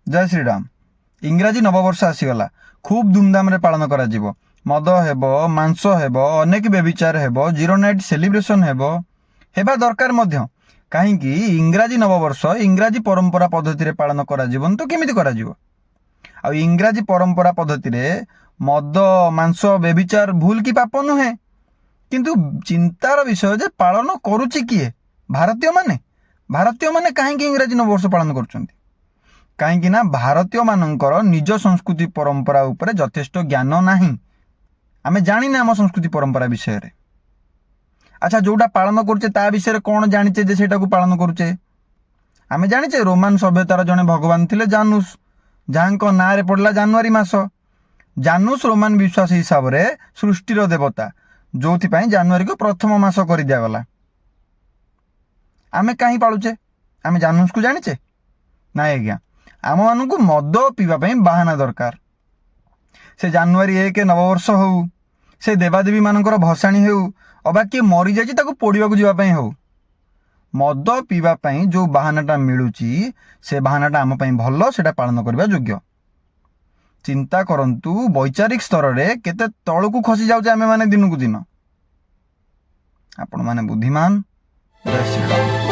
जय श्रीराम। इंग्राजी नववर्ष आसीगला खूब धूमधाम रे पालन करा जीवो। मद हेबो, मांस हेबो, अनेक व्यभिचार हेबो, जीरो नाइट सेलिब्रेशन हेबा दरकार मध्य। काहींकि इंग्राजी नववर्ष इंग्राजी परंपरा पद्धति रे पालन करा जीवन तो केमिति करा जीवो। आ इंग्राजी परंपरा पद्धति रे मद मांस व्यभिचार भूल की पाप नुहे, किंतु चिंतार विषय जे पालन करूची किए? भारतीय माने काहींकि इंग्राजी नववर्ष पालन करूचंती? कहीं ना भारतीय मानकर निज संस्कृति परंपरा उपरे यथेष्ट ज्ञान नाही। आमे जानी ना आम संस्कृति परंपरा विषय रे। अच्छा, जोटा पालन करुचे ता विषय कौन जानिचे जे सेटा को पालन करुचे? आमे जानिचे रोमान सभ्यतार जने भगवान थिले जानूस, जहां ना रे पड़ला जानुआरी मास। जानूस रोमान विश्वास हिसाब रे सृष्टिर देवता, जोथि पई जानुआरी को प्रथम मास कर दिया गला। आमे कहीं पालुचे? आमे जानूस को जानिचे ना? आज्ञा, आम मान को मद पीवा बाहाना दरकार। से जानुआरी 1 नववर्ष हो, से देवादेवी मानकर भसाणी हो, अबा किए मरी जाइए ताको पोड़ाक जावाई हो, मद पीवा जो बाहानाटा मिलूची से बाहानाटा आम भल, से पालन करने योग्य। चिंता करंतु वैचारिक स्तर रे केते तळकु खसी जाउचे आमे माने दिन को दिन। आपण माने बुद्धिमान। जय श्रीराम।